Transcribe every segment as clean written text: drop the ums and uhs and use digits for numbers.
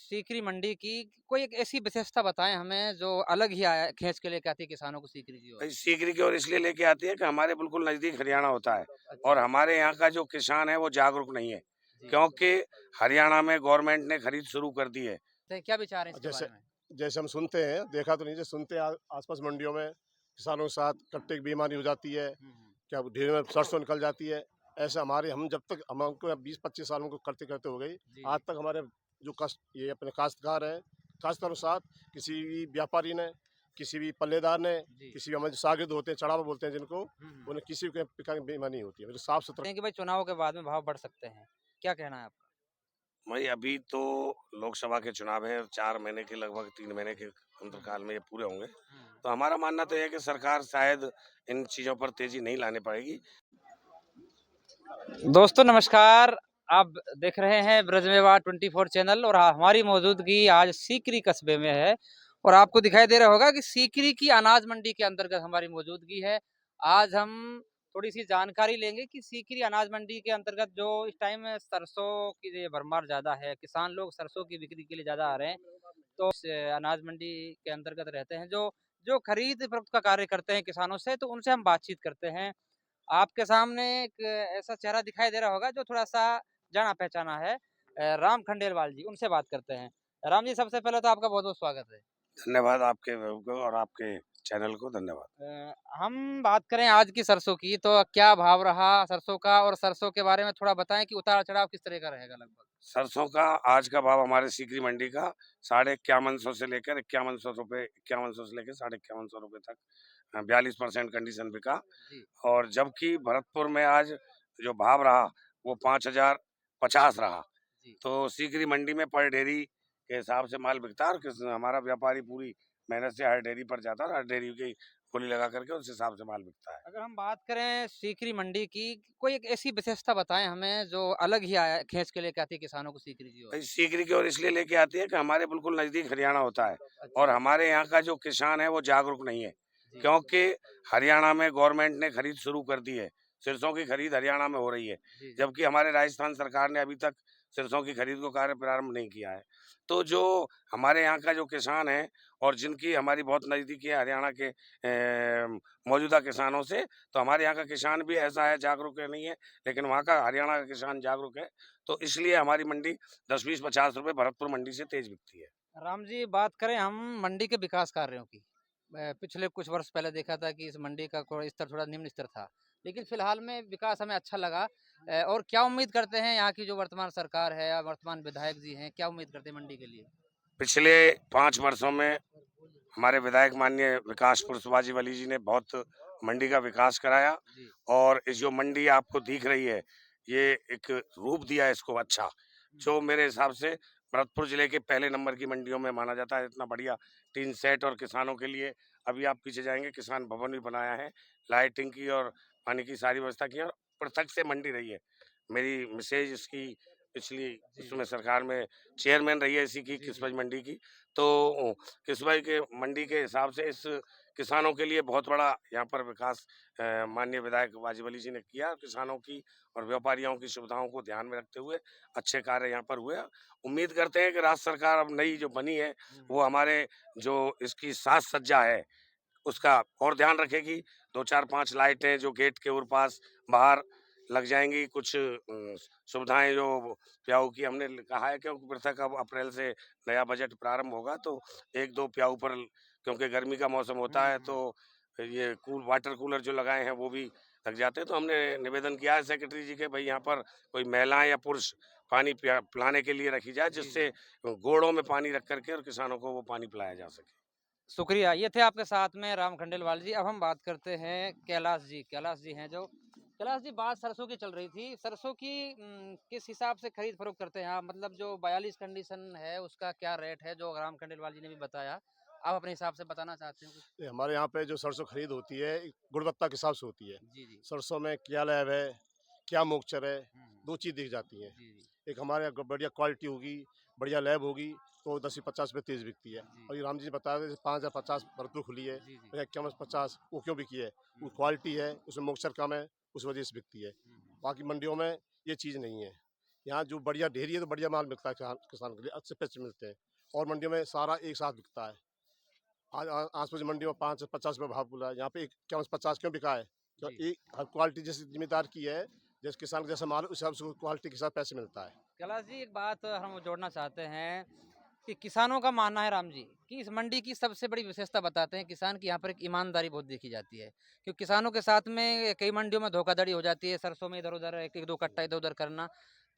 सीकरी मंडी की कोई एक ऐसी विशेषता बताएं हमें जो अलग ही आया खींच के लेके आती है किसानों को सीकरी की ओर। भाई सीकरी की ओर इसलिए लेके आती है कि हमारे बिल्कुल नजदीक हरियाणा होता है और अच्छा। हमारे यहाँ का जो किसान है वो जागरूक नहीं है, जी। क्योंकि हरियाणा में गवर्नमेंट ने खरीद शुरू कर दी है। तो क्या विचार है इसके जैसे बारे में? जैसे हम सुनते हैं, देखा तो नहीं, जैसे सुनते हैं आसपास मंडियों में किसानों के साथ कट्टे की बेईमानी हो जाती है, हम्म। क्या ढेर में सरसों निकल जाती है। ऐसे हमारे हम जब तक हम हमको 20-25 साल को करते करते हो गई, जी आज जी। तक हमारे जो कष्ट ये अपने काश्तकार हैं, काश्तकारों के साथ किसी भी व्यापारी ने, किसी भी पल्लेदार ने, जी। किसी भी हमारे जो शागिर्द होते हैं, चढ़ावा बोलते हैं जिनको, हम्म। उन्हें किसी के प्रकार की बेईमानी नहीं होती है, मतलब साफ सुथरा। हैं कि भाई चुनाव के बाद में भाव बढ़ सकते हैं। क्या कहना है आपका? भाई अभी तो लोकसभा के चुनाव है, 4 महीने के लगभग 3 महीने के अंतरकाल में ये पूरे होंगे। हम्म। तो हमारा मानना तो यह है कि सरकार शायद इन चीजों पर तेजी नहीं लाने पड़ेगी। दोस्तों नमस्कार। आप देख रहे हैं ब्रजमेवा 24 चैनल और हमारी मौजूदगी आज सीकरी कस्बे में है। और आपको दिखाई दे रहा होगा कि सीकरी की अनाज मंडी के अंतर्गत हमारी मौजूदगी है। आज हम थोड़ी सी जानकारी लेंगे कि सीकरी अनाज मंडी के अंतर्गत जो इस टाइम सरसों की जो भरमार ज़्यादा है, किसान लोग सरसों की बिक्री के लिए ज़्यादा आ रहे हैं। तो इस अनाज मंडी के अंतर्गत रहते हैं जो जो खरीद फरोख्त का कार्य करते हैं किसानों से, तो उनसे हम बातचीत करते हैं। आपके सामने एक ऐसा चेहरा दिखाई दे रहा होगा जो थोड़ा-सा जाना-पहचाना है। राम खंडेलवाल जी, उनसे बात करते हैं। राम जी, सबसे पहले तो आपका बहुत-बहुत स्वागत है। धन्यवाद आपके को और आपके चैनल को धन्यवाद। हम बात करें आज की सरसों की, तो क्या भाव रहा सरसों का? और सरसों के बारे में थोड़ा बताएँ कि उतार-चढ़ाव किस तरह का रहेगा लगभग? सरसों का आज का भाव हमारे सीकरी मंडी का 5150 से लेकर 5100 रुपये, 5100 से लेकर 5150 रुपये तक 42% कंडीशन बिका। जी, और जबकि भरतपुर में आज जो भाव रहा वो 5050 रहा। जी। तो सीकरी मंडी में पर डेयरी के हिसाब से माल बिकता है और हमारा व्यापारी पूरी मेहनत से हर डेयरी पर जाता है और हर डेयरी की बोली लगा करके उस हिसाब से माल बिकता है। अगर हम बात करें सीकरी मंडी की, कोई एक ऐसी विशेषता बताएँ हमें जो अलग ही आया खींच के लेके आती है किसानों को सीकरी की ओर? भाई सीकरी की ओर इसलिए लेके आती है कि हमारे बिल्कुल नज़दीक हरियाणा होता है और अच्छा। हमारे यहाँ का जो किसान है वो जागरूक नहीं है, जी। क्योंकि हरियाणा में गवर्नमेंट ने खरीद शुरू कर दी है। सरसों की खरीद हरियाणा में हो रही है, जी, जी। जबकि हमारे राजस्थान सरकार ने अभी तक सरसों की खरीद को कार्य प्रारंभ नहीं किया है। तो जो हमारे यहाँ का जो किसान है और जिनकी हमारी बहुत नज़दीकी है हरियाणा के मौजूदा किसानों से, तो हमारे यहाँ का किसान भी ऐसा है, जागरूक है नहीं है, लेकिन वहाँ का हरियाणा का किसान जागरूक है। तो इसलिए हमारी मंडी 10, 20, 50 रुपए भरतपुर मंडी से तेज बिकती है। राम जी, बात करें हम मंडी के विकास कार्यों की। पिछले कुछ वर्ष पहले देखा था कि इस मंडी का स्तर थोड़ा निम्न स्तर था। लेकिन फिलहाल में विकास हमें अच्छा लगा। और क्या उम्मीद करते हैं यहाँ की जो वर्तमान सरकार है या वर्तमान विधायक जी हैं, क्या उम्मीद करते हैं मंडी के लिए? पिछले 5 वर्षों में हमारे विधायक माननीय विकास कुशवाहा जी ने बहुत मंडी का विकास कराया जी। और इस जो मंडी आपको दिख रही है, ये एक रूप दिया है इसको अच्छा, हुँ। जो मेरे हिसाब से भरतपुर जिले के पहले नंबर की मंडियों में माना जाता है। इतना बढ़िया टीन सेट और किसानों के लिए अभी आप पीछे जाएँगे किसान भवन भी बनाया है, लाइटिंग की और पानी की सारी व्यवस्था की है और पृथक से मंडी रही है। मेरी मिसेज इसकी पिछली जी, उसमें जी। सरकार में चेयरमैन रही है इसी की जी, जी। किस्मत मंडी की। तो किस्मत के मंडी के हिसाब से इस किसानों के लिए बहुत बड़ा यहाँ पर विकास माननीय विधायक वाजिब अली जी ने किया। किसानों की और व्यापारियों की सुविधाओं को ध्यान में रखते हुए अच्छे कार्य यहाँ पर हुए। उम्मीद करते हैं कि राज्य सरकार अब नई जो बनी है, हुँ, वो हुँ। हमारे जो इसकी साज सज्जा है, उसका और ध्यान रखेगी। 2, 4, 5 लाइटें जो गेट के उर पास बाहर लग जाएँगी, कुछ सुविधाएँ जो प्याऊ की हमने कहा है, क्योंकि पृथक अब अप्रैल से नया बजट प्रारंभ होगा, तो 1-2 प्याऊ पर, क्योंकि गर्मी का मौसम होता हुँ, है, हुँ। तो ये वाटर कूलर जो लगाए हैं वो भी लग जाते हैं। तो हमने निवेदन किया है सेक्रेटरी जी के, भई यहाँ पर कोई महिलाएँ या पुरुष पानी पिलाने के लिए रखी जाए, जी, जी। जिससे घोड़ों में पानी रख कर के और किसानों को वो पानी पिलाया जा सके। शुक्रिया। ये थे आपके साथ में राम खंडेलवाल जी। अब हम बात करते हैं कैलाश जी। कैलाश जी हैं जो कैलाश जी, बात सरसों की चल रही थी। सरसों की किस हिसाब से खरीद-फ़रोख्त करते हैं आप? मतलब जो 42 कंडीशन है, उसका क्या रेट है, जो राम खंडेलवाल जी ने भी बताया? आप अपने हिसाब से बताना चाहते हो कुछ? ये हमारे यहाँ पे जो सरसों खरीद होती है, एक गुणवत्ता के हिसाब से होती है। जी, जी। सरसों में क्या लैब है, क्या मोक्चर है, हुँ, हुँ। 2 चीज़ दिख जाती हैं। जी, जी। एक हमारे यहाँ बढ़िया क्वालिटी होगी, बढ़िया लैब होगी, तो 10 से 50 रुपए तेज़ बिकती है। जी। और ये राम जी ने बताया था, 5050 भरतपुर खुली है, जी, जी। 5150 वो क्यों बिकी है? वो हुँ, क्वालिटी है, उसमें मोक्चर कम है, उस वजह से बिकती है। हुँ, हुँ। बाकी मंडियों में ये चीज़ नहीं है। यहाँ जो बढ़िया ढेरी है तो बढ़िया माल मिलता है किसान के लिए, अच्छे पैसे मिलते हैं। और मंडियों में सारा एक साथ बिकता है। आज आस पास मंडियों में 5-50 रुपये भाव बोला है, यहाँ पे क्या 50 क्यों बिका है? तो जी। एक हर क्वालिटी जैसी जिम्मेदार की है, जैसे किसान का जैसा माल उस हिसाब से क्वालिटी के साथ पैसे मिलता है। कैलाश जी, एक बात हम जोड़ना चाहते हैं कि किसानों का मानना है राम जी कि इस मंडी की सबसे बड़ी विशेषता बताते हैं किसान की यहाँ पर एक ईमानदारी बहुत देखी जाती है, क्योंकि किसानों के साथ में कई मंडियों में धोखाधड़ी हो जाती है, सरसों में इधर उधर एक एक दो कट्टा इधर उधर करना।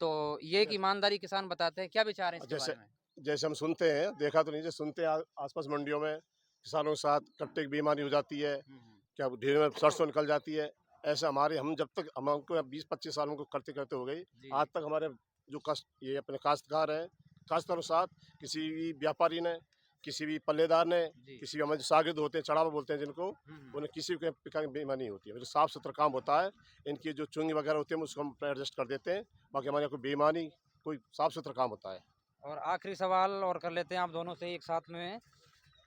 तो ये एक जैसे ईमानदारी किसान बताते हैं, क्या विचार है इसके जैसे बारे में? जैसे हम सुनते हैं, देखा तो नहीं, जैसे सुनते हैं आसपास मंडियों में किसानों के साथ कट्टे की बेईमानी हो जाती है, क्या ढेर में सरसों निकल जाती है। ऐसा हमारे हम जब तक हमको 20-25 साल हमको करते करते हो गई, जी आज तक हमारे जो ये अपने काश्तकार हैं, काश्तकारों के साथ किसी भी व्यापारी ने, किसी भी पल्लेदार ने, जी। किसी भी हमारे जो शागिर्द होते हैं, चढ़ावा बोलते हैं जिनको, उन्हें किसी भी प्रकार की बेईमानी नहीं होती है। जो साफ सुथरा काम होता है, इनकी जो चुंगी वगैरह होती है उसको हम एडजस्ट कर देते हैं। बाकी हमारे यहाँ कोई बेईमानी, कोई साफ सुथरा काम होता है। और आखिरी सवाल और कर लेते हैं आप दोनों से एक साथ में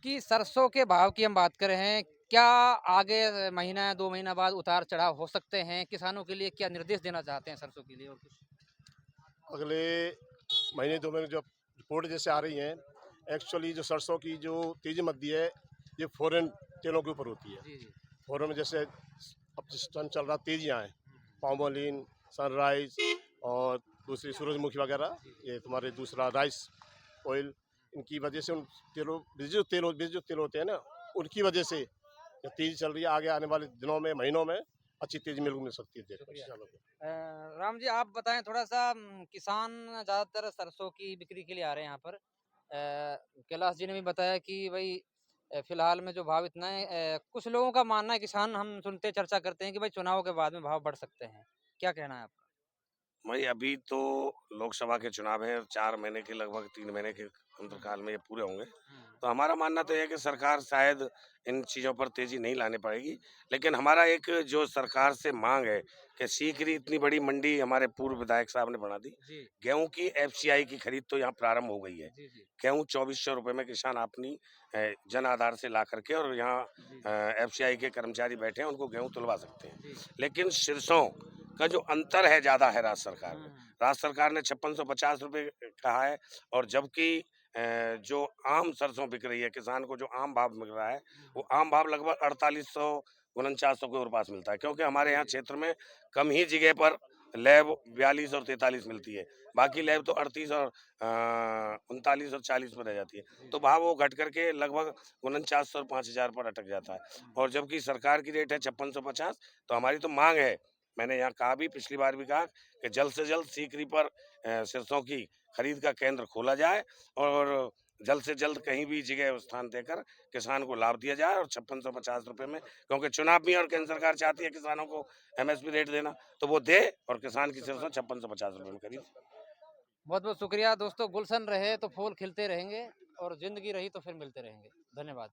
कि सरसों के भाव की हम बात कर रहे हैं, क्या आगे महीना 2 महीना बाद उतार चढ़ाव हो सकते हैं? किसानों के लिए क्या निर्देश देना चाहते हैं सरसों के लिए और कुछ? अगले महीने 2 महीने जो रिपोर्ट जैसे आ रही हैं, एक्चुअली जो सरसों की जो तेजी मंदी है, ये फॉरेन तेलों के ऊपर होती है। जी, जी। फॉरेन में जैसे अब जिस टाइम चल रहा तेजियाँ हैं, पामोलिन, सनराइज और दूसरी सूरजमुखी वगैरह, ये तुम्हारे दूसरा राइस ऑयल, इनकी वजह से उन तेलों जो तेल होते हैं ना, उनकी वजह से जो तेजी चल रही है, आगे आने वाले दिनों में, महीनों में अच्छी तेजी मिल सकती है। देखो शुक्रिया। किसानों को। राम जी, आप बताएं थोड़ा सा, किसान ज़्यादातर सरसों की बिक्री के लिए आ रहे हैं यहाँ पर। कैलाश जी ने भी बताया कि भाई फिलहाल में जो भाव इतना है, कुछ लोगों का मानना है, किसान हम सुनते चर्चा करते हैं कि भाई चुनाव के बाद में भाव बढ़ सकते हैं। क्या कहना है आपका? भाई अभी तो लोकसभा के चुनाव हैं, 4 महीने के लगभग 3 महीने के अंतरकाल में ये पूरे होंगे। तो हमारा मानना तो ये है कि सरकार शायद इन चीज़ों पर तेज़ी नहीं लाने पाएगी। लेकिन हमारा एक जो सरकार से माँग है कि शीघ्र ही इतनी बड़ी मंडी हमारे पूर्व विधायक साहब ने बना दी। जी, गेहूँ की एफसीआई की खरीद तो यहाँ प्रारंभ हो गई है। जी, जी, गेहूँ 2400 रुपए में किसान अपनी जन आधार से ला करके और यहाँ जी, एफसीआई के कर्मचारी बैठे हैं, उनको गेहूँ तुलवा सकते हैं। जी। लेकिन सिरसों का जो अंतर है ज़्यादा है राज्य सरकार में। हुँ, राज्य सरकार ने 5650 रुपए कहा है और जबकि जो आम सरसों बिक रही है, किसान को जो आम भाव मिल रहा है, वो आम भाव लगभग 4800 4900 के पास मिलता है, क्योंकि हमारे यहाँ क्षेत्र में कम ही जगह पर लैब 42 और 43 मिलती है। बाकी लैब तो 38 और 39 और 40 में रह जाती है। तो भाव वो घट करके लगभग 4900 और 5000 पर अटक जाता है। और जबकि सरकार की रेट है 5650, तो हमारी तो मांग है, मैंने यहाँ कहा भी, पिछली बार भी कहा कि जल्द से जल्द सीकरी पर सरसों की खरीद का केंद्र खोला जाए और जल्द से जल्द कहीं भी जगह स्थान देकर किसान को लाभ दिया जाए और 5650 रुपए में, क्योंकि चुनाव भी है और केंद्र सरकार चाहती है किसानों को एमएसपी रेट देना, तो वो दे और किसान की सरसों 5650 रुपए में खरीद। बहुत बहुत शुक्रिया दोस्तों। गुलशन रहे तो फूल खिलते रहेंगे और जिंदगी रही तो फिर मिलते रहेंगे। धन्यवाद।